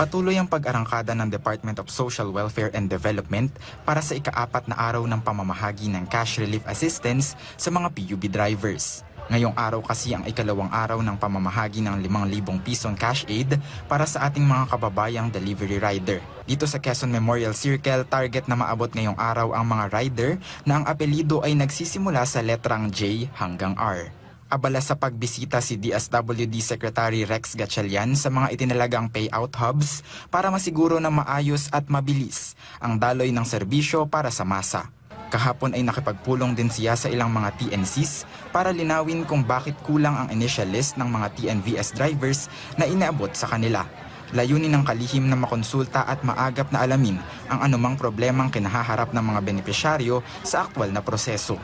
Patuloy ang pag-arangkada ng Department of Social Welfare and Development para sa ika-4 na araw ng pamamahagi ng cash relief assistance sa mga PUB drivers. Ngayong araw kasi ang ikalawang araw ng pamamahagi ng 5,000 pisong cash aid para sa ating mga kababayang delivery rider. Dito sa Quezon Memorial Circle, target na maabot ngayong araw ang mga rider na ang apelido ay nagsisimula sa letrang J hanggang R. Abala sa pagbisita si DSWD Secretary Rex Gatchalian sa mga itinalagang payout hubs para masiguro na maayos at mabilis ang daloy ng serbisyo para sa masa. Kahapon ay nakipagpulong din siya sa ilang mga TNCs para linawin kung bakit kulang ang initial list ng mga TNVS drivers na inaabot sa kanila. Layunin ng kalihim na makonsulta at maagap na alamin ang anumang problemang kinahaharap ng mga benepisyaryo sa aktwal na proseso.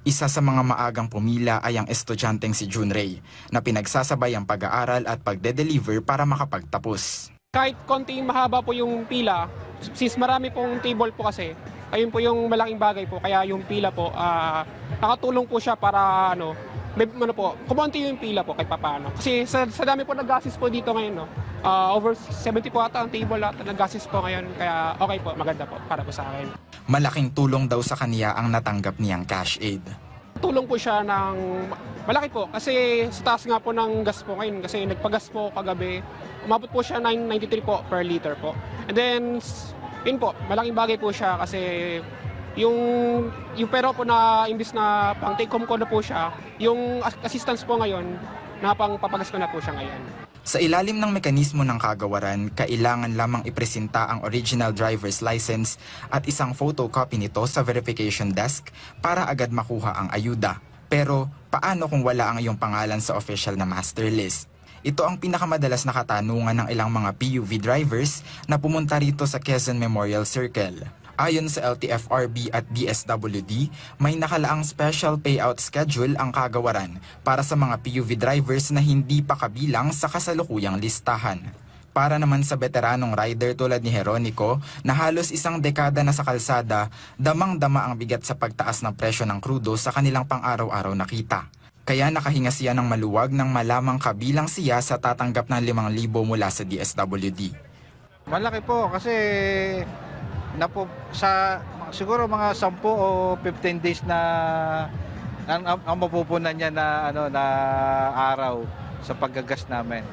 Isa sa mga maagang pumila ay ang estudyanteng si June Ray na pinagsasabay ang pag-aaral at pagde-deliver para makapagtapos. Kahit konting mahaba po yung pila, since marami pong table po kasi, ayun po yung malaking bagay po. Kaya yung pila po, nakatulong po siya para kumonti yung pila po kahit papaano. Kasi sa dami po nag-assist po dito ngayon, over 70 po ata ang table at nag-assist po ngayon. Kaya okay po, maganda po para po sa akin. Malaking tulong daw sa kaniya ang natanggap niyang cash aid. Tulong po siya ng malaki po kasi sa taas nga po ng gas po ngayon kasi nagpagas po kagabi. Umabot po siya 9.93 po per liter po. And then, yun po, malaking bagay po siya kasi yung pero po na imbis na pang take home ko na po siya, yung assistance po ngayon, na pang papagas ko na po siya ngayon. Sa ilalim ng mekanismo ng kagawaran, kailangan lamang ipresenta ang original driver's license at isang photocopy nito sa verification desk para agad makuha ang ayuda. Pero paano kung wala ang iyong pangalan sa official na master list? Ito ang pinakamadalas na katanungan ng ilang mga PUV drivers na pumunta rito sa Quezon Memorial Circle. Ayon sa LTFRB at DSWD, may nakalaang special payout schedule ang kagawaran para sa mga PUV drivers na hindi pa kabilang sa kasalukuyang listahan. Para naman sa veteranong rider tulad ni Jeronico na halos isang dekada na sa kalsada, damang-dama ang bigat sa pagtaas ng presyo ng krudo sa kanilang pang-araw-araw na kita. Kaya nakahinga siya ng maluwag nang malamang kabilang siya sa tatanggap ng 5,000 mula sa DSWD. Malaki po kasi siguro mga 10 o 15 days na ang mapupunan niya na araw sa paggagas namin.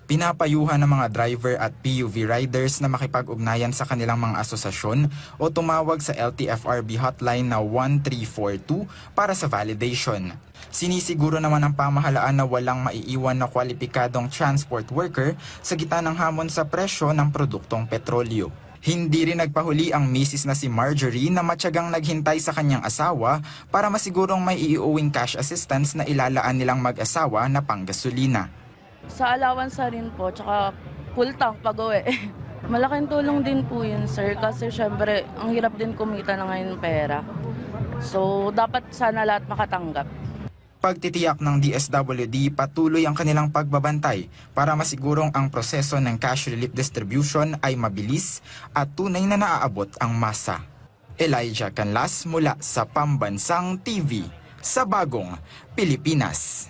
Pinapayuhan ng mga driver at PUV riders na makipag-ugnayan sa kanilang mga asosasyon o tumawag sa LTFRB hotline na 1342 para sa validation. Sinisiguro naman ng pamahalaan na walang maiiwan na kwalipikadong transport worker sa gitna ng hamon sa presyo ng produktong petrolyo. Hindi rin nagpahuli ang misis na si Marjorie na matyagang naghintay sa kanyang asawa para masigurong may iuwing cash assistance na ilalaan nilang mag-asawa na panggasolina. Sa allowance rin po, tsaka full tank pag-uwi. Malaking tulong din po yun, sir, kasi syempre, ang hirap din kumita na ngayon pera. So, dapat sana lahat makatanggap. Pagtitiyak ng DSWD, patuloy ang kanilang pagbabantay para masigurong ang proseso ng cash relief distribution ay mabilis at tunay na naaabot ang masa. Elijah Canlas mula sa Pambansang TV sa Bagong Pilipinas.